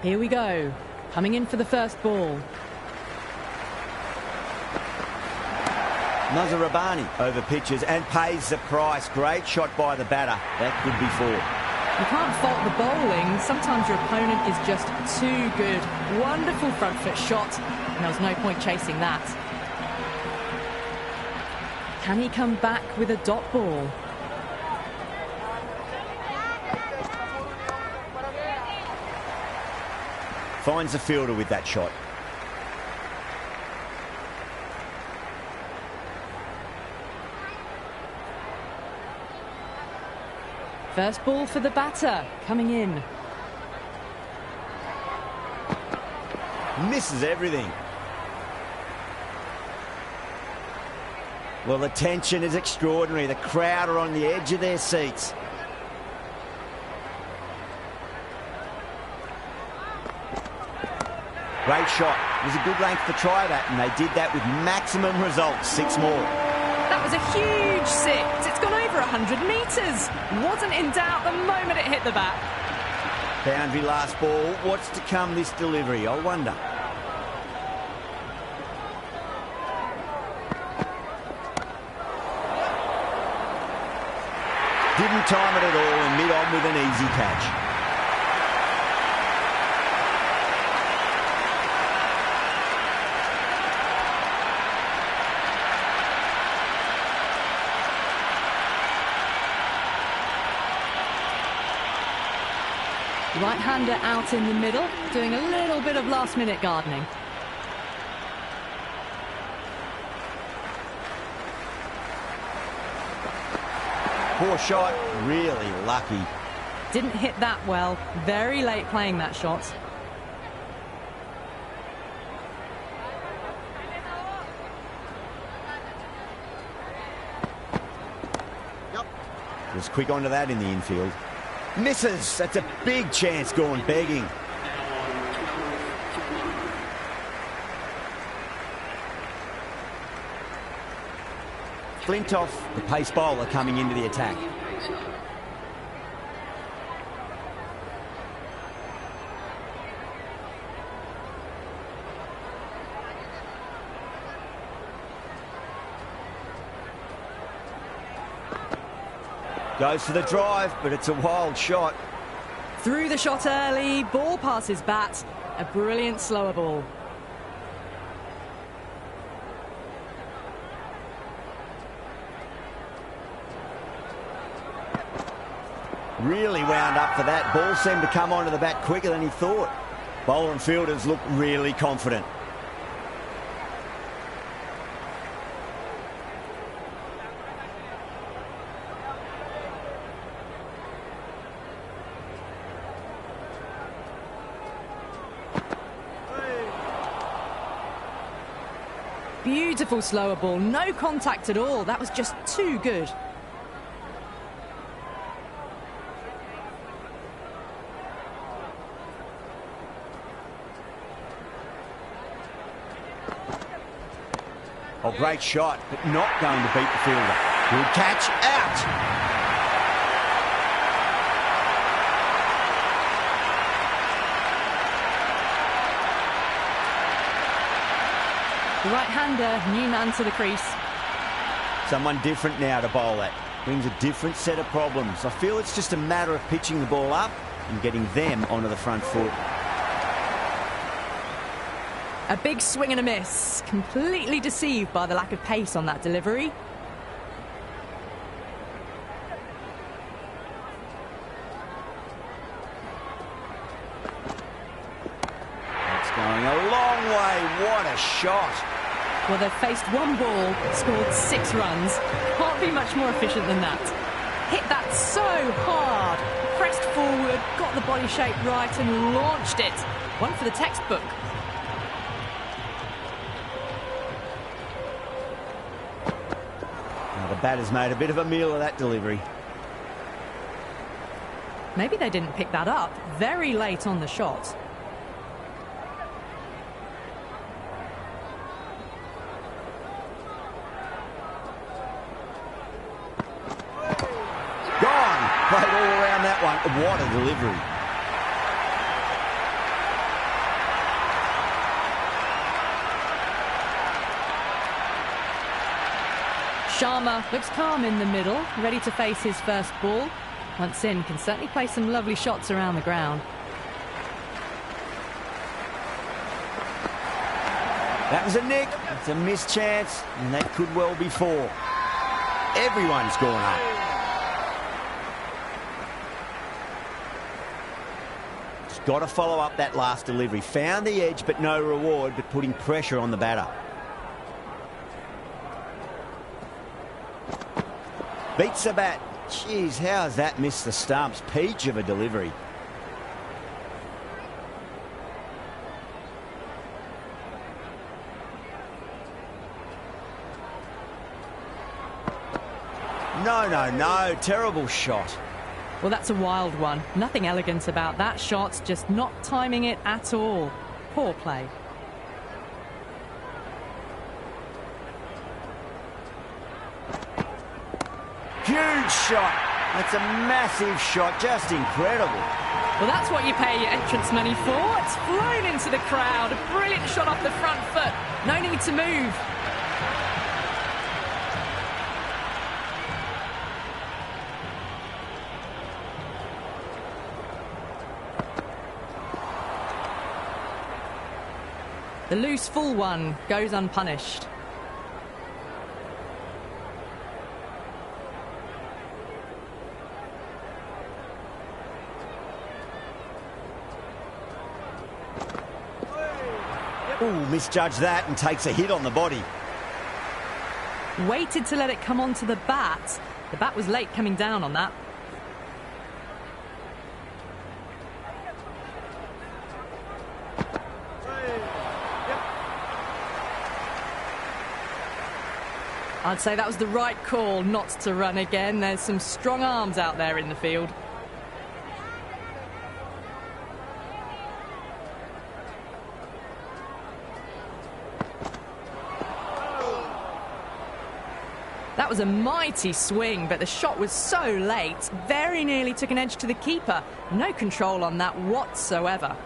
Here we go. Coming in for the first ball. Nazarabani over pitches and pays the price. Great shot by the batter. That could be four. You can't fault the bowling. Sometimes your opponent is just too good. Wonderful front foot shot, and there was no point chasing that. Can he come back with a dot ball? Finds the fielder with that shot. First ball for the batter, coming in. Misses everything. Well, the tension is extraordinary. The crowd are on the edge of their seats. Great shot. It was a good length to try that, and they did that with maximum results. 6 more. That was a huge 6. It's gone over 100 metres. Wasn't in doubt the moment it hit the bat. Boundary last ball. What's to come this delivery? I wonder. Didn't time it at all and mid-on with an easy catch. Right-hander out in the middle, doing a little bit of last-minute gardening. Poor shot, really lucky. Didn't hit that well, very late playing that shot. Was quick onto that in the infield. Misses. That's a big chance going begging. Flintoff, the pace bowler, coming into the attack. Goes for the drive, but it's a wild shot. Threw the shot early, ball past his bat. A brilliant slower ball. Really wound up for that. Ball seemed to come onto the bat quicker than he thought. Bowler and fielders look really confident. Beautiful slower ball, no contact at all. That was just too good. Oh, great shot, but not going to beat the fielder. Good catch, out! The right-hander, new man to the crease. Someone different now to bowl at. Brings a different set of problems. I feel it's just a matter of pitching the ball up and getting them onto the front foot. A big swing and a miss. Completely deceived by the lack of pace on that delivery. That's going a long way. What a shot. Well, they've faced one ball, scored 6 runs. Can't be much more efficient than that. Hit that so hard. Pressed forward, got the body shape right and launched it. One for the textbook. Now the batter's made a bit of a meal of that delivery. Maybe they didn't pick that up. Very late on the shot. Gone! Played all around that one. What a delivery. Sharma looks calm in the middle, ready to face his first ball. Once in, can certainly play some lovely shots around the ground. That was a nick. It's a missed chance, and that could well be four. Everyone's gone up. Just got to follow up that last delivery. Found the edge, but no reward, but putting pressure on the batter. Beats the bat. Jeez, how has that missed the stumps? Peach of a delivery. No. Terrible shot. Well, that's a wild one. Nothing elegant about that shot, just not timing it at all. Poor play. Huge shot. That's a massive shot. Just incredible. Well, that's what you pay your entrance money for. It's flown into the crowd. A brilliant shot off the front foot. No need to move. The loose full one goes unpunished. Ooh, misjudged that and takes a hit on the body. Waited to let it come onto the bat. The bat was late coming down on that. I'd say that was the right call not to run again. There's some strong arms out there in the field. That was a mighty swing, but the shot was so late, very nearly took an edge to the keeper. No control on that whatsoever.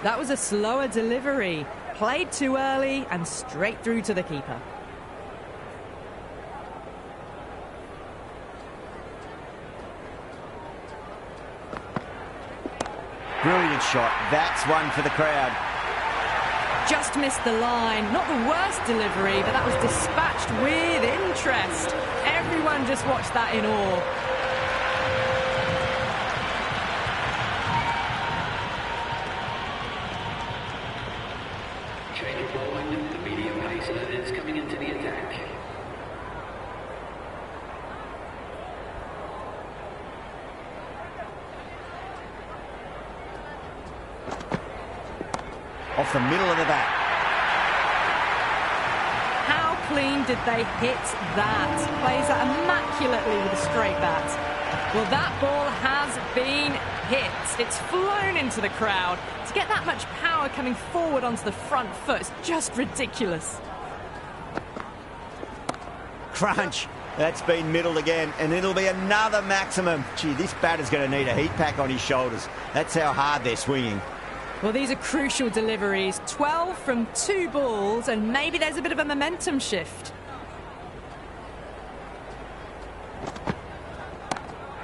That was a slower delivery. Played too early and straight through to the keeper. Brilliant shot. That's one for the crowd. Just missed the line. Not the worst delivery, but that was dispatched with interest. Everyone just watched that in awe. Off the middle of the bat. How clean did they hit that? Plays that immaculately with a straight bat. Well, that ball has been hit. It's flown into the crowd. To get that much power coming forward onto the front foot is just ridiculous. Crunch. That's been middled again, and it'll be another maximum. Gee, this batter's going to need a heat pack on his shoulders. That's how hard they're swinging. Well, these are crucial deliveries. 12 from 2 balls, and maybe there's a bit of a momentum shift.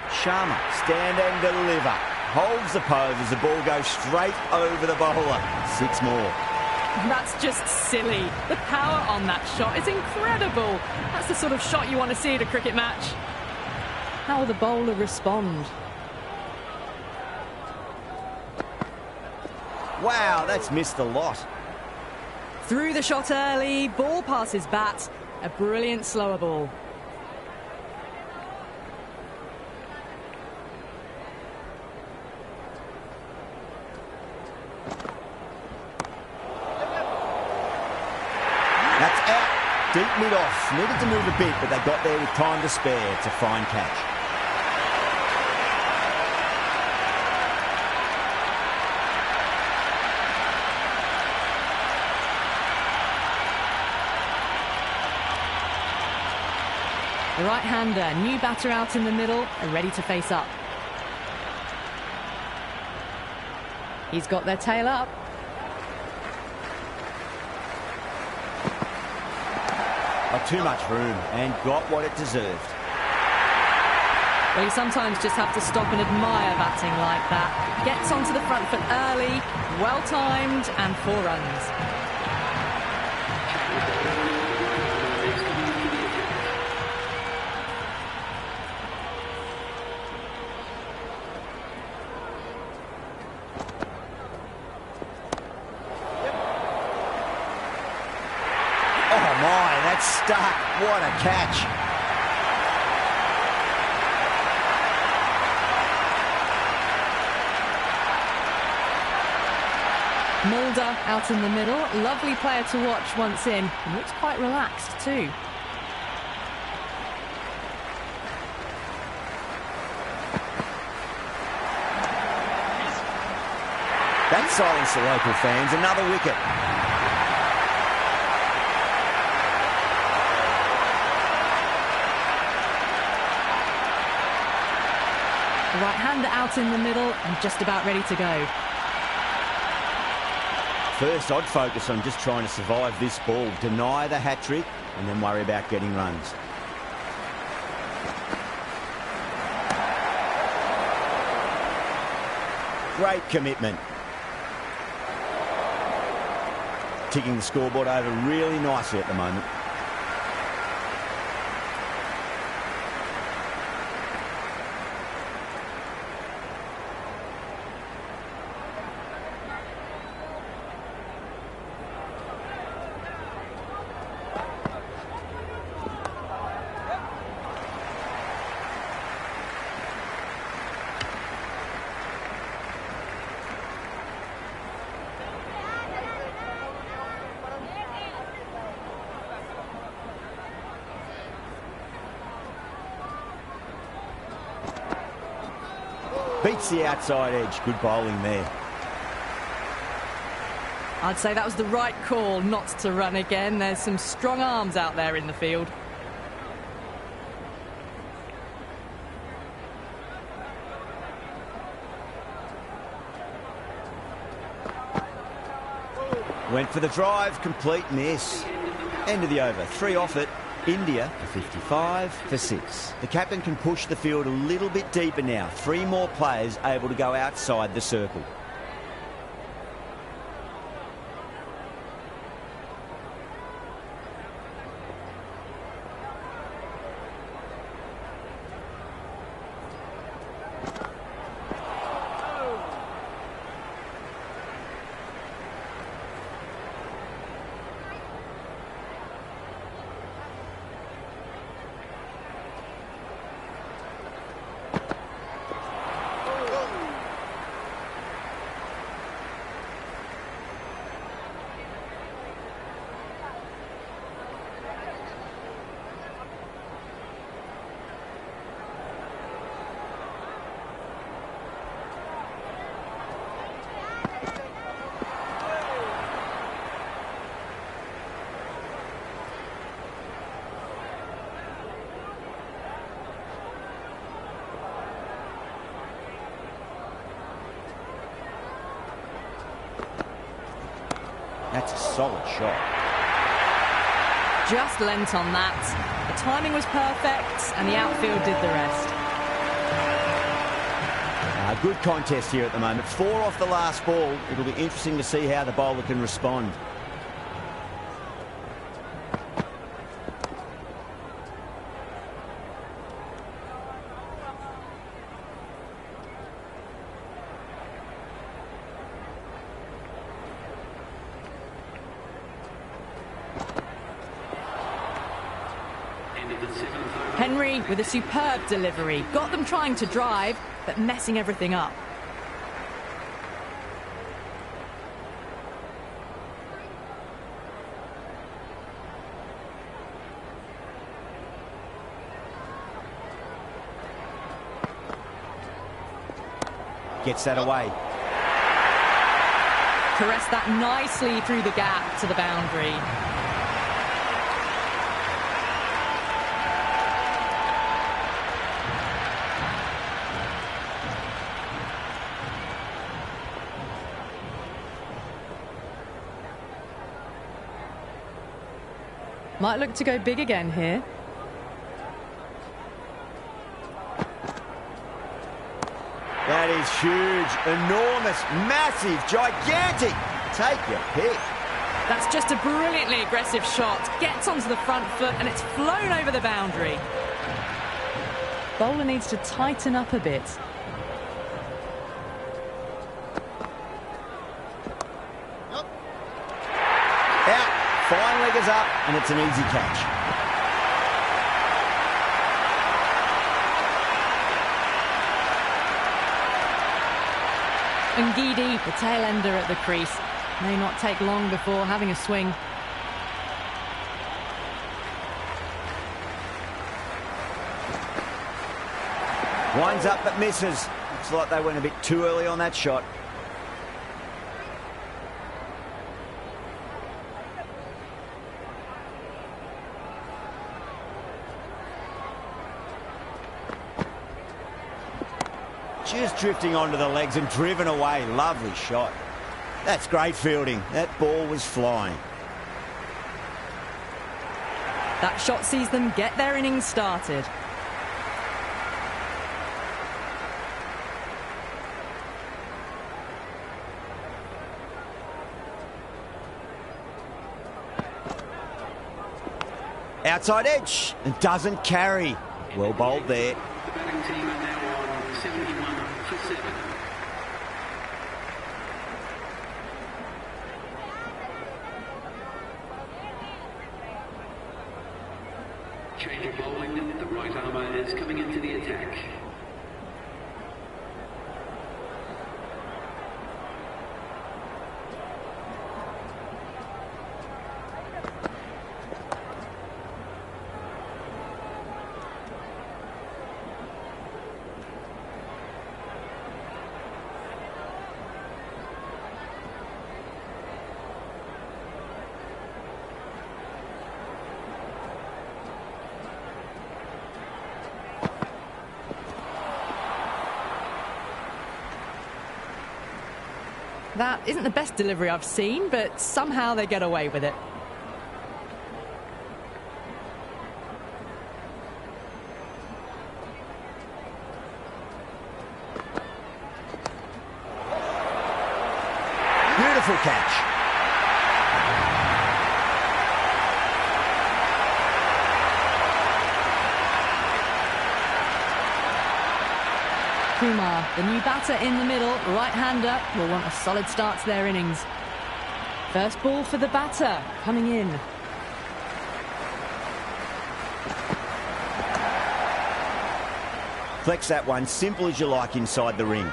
Sharma, stand and deliver. Holds the pose as the ball goes straight over the bowler. 6 more. That's just silly. The power on that shot is incredible. That's the sort of shot you want to see at a cricket match. How will the bowler respond? Wow, that's missed a lot. Through the shot early, ball past his bat. A brilliant slower ball. That's out. Deep mid-off. Needed to move a bit, but they got there with time to spare. It's a fine catch. The right-hander, new batter out in the middle, and ready to face up. He's got their tail up. Got too much room and got what it deserved. Well, you sometimes just have to stop and admire batting like that. Gets onto the front foot early, well-timed, and 4 runs. Oh my, that's stuck. What a catch. Mulder out in the middle. Lovely player to watch once in. He looks quite relaxed too. That silenced the local fans. Another wicket. Right-hander out in the middle and just about ready to go. First, I'd focus on just trying to survive this ball, deny the hat-trick, and then worry about getting runs. Great commitment. Ticking the scoreboard over really nicely at the moment. Beats the outside edge. Good bowling there. I'd say that was the right call not to run again. There's some strong arms out there in the field. Went for the drive. Complete miss. End of the over. 3 off it. India for 55 for 6. The captain can push the field a little bit deeper now. 3 more players able to go outside the circle. That's a solid shot. Just lent on that. The timing was perfect and the outfield did the rest. Good contest here at the moment. 4 off the last ball. It'll be interesting to see how the bowler can respond. Henry with a superb delivery. Got them trying to drive, but messing everything up. Gets that away. Caressed that nicely through the gap to the boundary. Might look to go big again here. That is huge, enormous, massive, gigantic. Take your pick. That's just a brilliantly aggressive shot. Gets onto the front foot and it's flown over the boundary. Bowler needs to tighten up a bit. Out, fine leggers up, and it's an easy catch. Ngidi, the tail ender at the crease. May not take long before having a swing. Winds up but misses. Looks like they went a bit too early on that shot. Just drifting onto the legs and driven away. Lovely shot. That's great fielding. That ball was flying. That shot sees them get their innings started. Outside edge and doesn't carry. Well bowled there. The batting team are now on 71 for 7. Change of bowling. The right armour is coming into the attack. That isn't the best delivery I've seen, but somehow they get away with it. Beautiful catch. Kumar, the new batter in the middle, right-hander, will want a solid start to their innings. First ball for the batter, coming in. Flex that one, simple as you like inside the ring.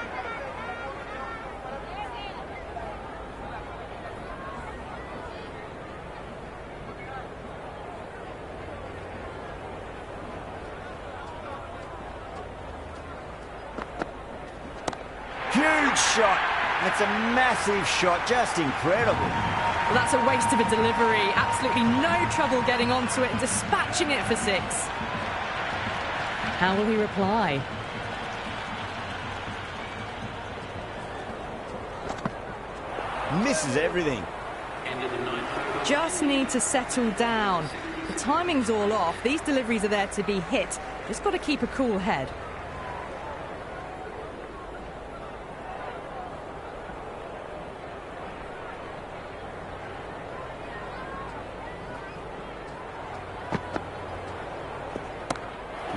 Huge shot. That's a massive shot, just incredible. Well, that's a waste of a delivery. Absolutely no trouble getting onto it and dispatching it for 6. How will he reply? Misses everything. Just need to settle down. The timing's all off. These deliveries are there to be hit. Just got to keep a cool head.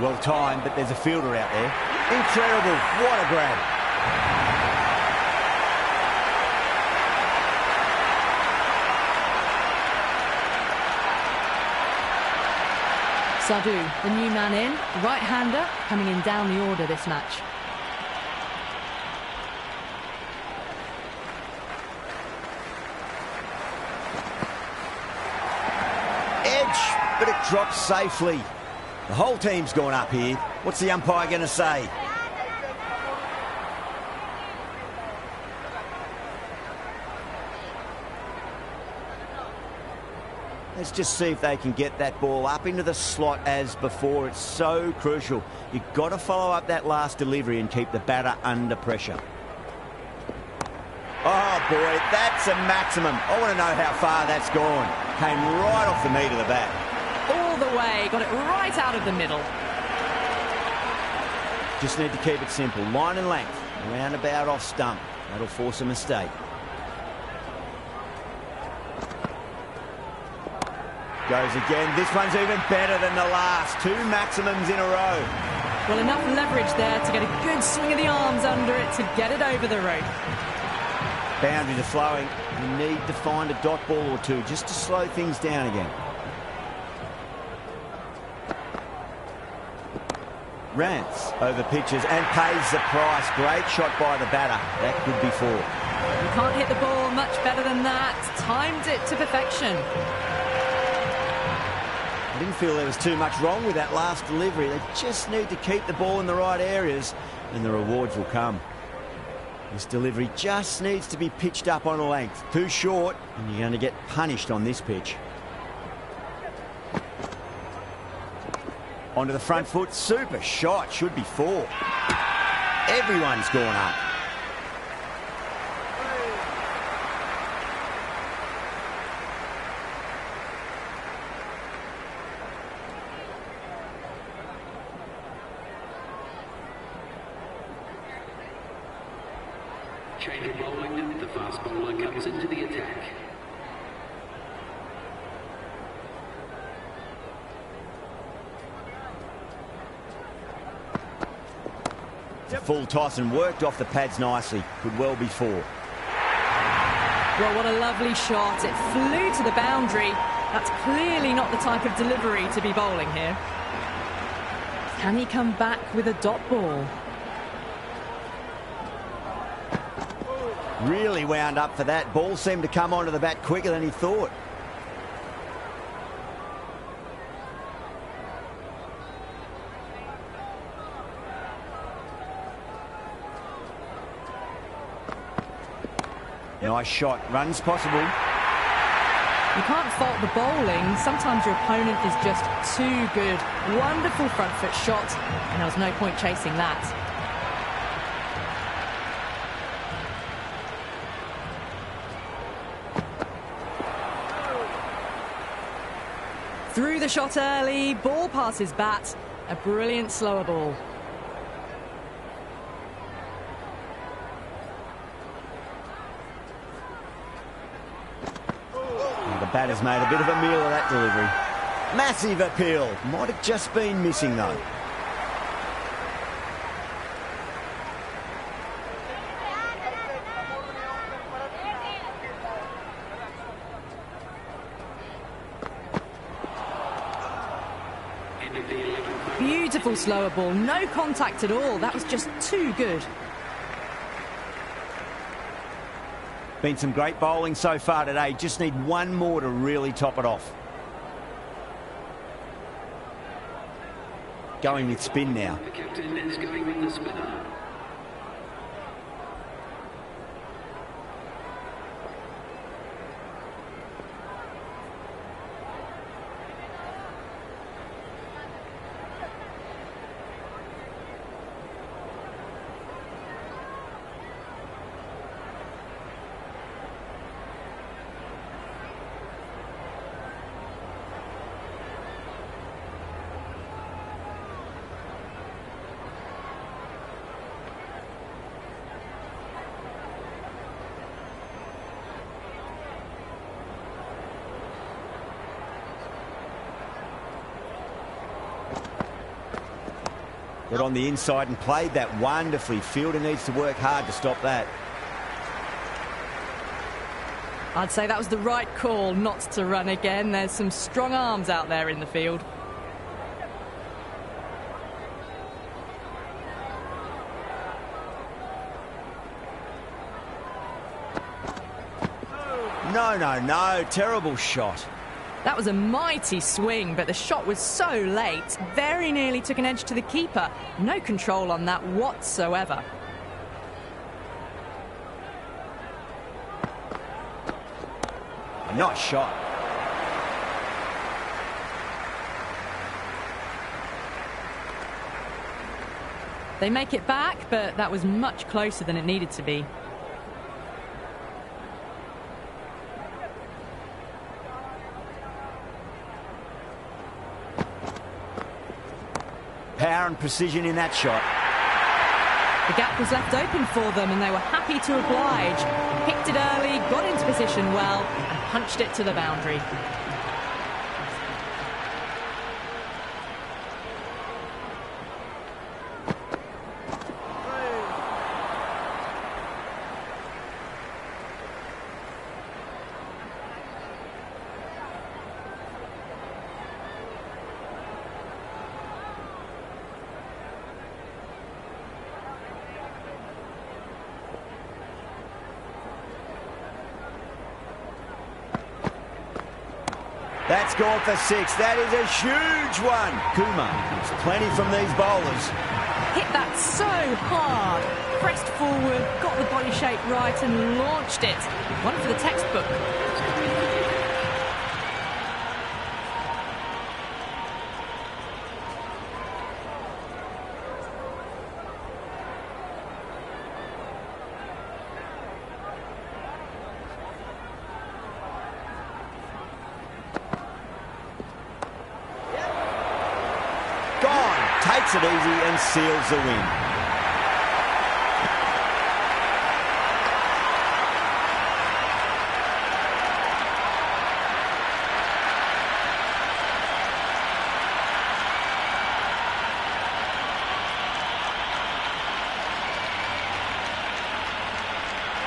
Well timed, but there's a fielder out there. Incredible. What a grab. Sadhu, the new man in, right-hander, coming in down the order this match. Edge, but it drops safely. The whole team's gone up here. What's the umpire going to say? Let's just see if they can get that ball up into the slot as before. It's so crucial. You've got to follow up that last delivery and keep the batter under pressure. Oh, boy, that's a maximum. I want to know how far that's gone. Came right off the meat of the bat. away, got it right out of the middle. Just need to keep it simple. Line and length. Roundabout off stump. That'll force a mistake. Goes again. This one's even better than the last. 2 maximums in a row. Well, enough leverage there to get a good swing of the arms under it to get it over the rope. Boundaries are flowing. You need to find a dot ball or two just to slow things down again. Rants over pitches and pays the price. Great shot by the batter. That could be 4. You can't hit the ball much better than that. Timed it to perfection. I didn't feel there was too much wrong with that last delivery. They just need to keep the ball in the right areas and the rewards will come. This delivery just needs to be pitched up on a length. Too short and you're going to get punished on this pitch. Onto the front foot. Super shot. Should be 4. Everyone's gone up. Change of bowling, the fast bowler comes into the attack. Full toss and worked off the pads nicely. Could well be 4. Well, what a lovely shot. It flew to the boundary. That's clearly not the type of delivery to be bowling here. Can he come back with a dot ball? Really wound up for that. Ball seemed to come onto the bat quicker than he thought. Nice shot. Runs possible. You can't fault the bowling. Sometimes your opponent is just too good. Wonderful front foot shot, and there was no point chasing that. Through the shot early, ball past his bat. A brilliant slower ball. The batter's made a bit of a meal of that delivery. Massive appeal. Might have just been missing though. Beautiful slower ball, no contact at all. That was just too good. Been some great bowling so far today. Just need one more to really top it off. Going with spin now. The captain is going with the spinner. Got on the inside and played that wonderfully. Fielder needs to work hard to stop that. I'd say that was the right call not to run again. There's some strong arms out there in the field. No. Terrible shot. That was a mighty swing, but the shot was so late. Very nearly took an edge to the keeper. No control on that whatsoever. Nice shot. They make it back, but that was much closer than it needed to be. power and precision in that shot. The gap was left open for them and they were happy to oblige. Picked it early, got into position well and punched it to the boundary. That's gone for 6. That is a huge one. Kumar gets plenty from these bowlers. Hit that so hard. Pressed forward, got the body shape right and launched it. One for the textbook. Takes it easy and seals the win.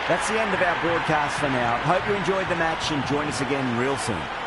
That's the end of our broadcast for now. Hope you enjoyed the match and join us again real soon.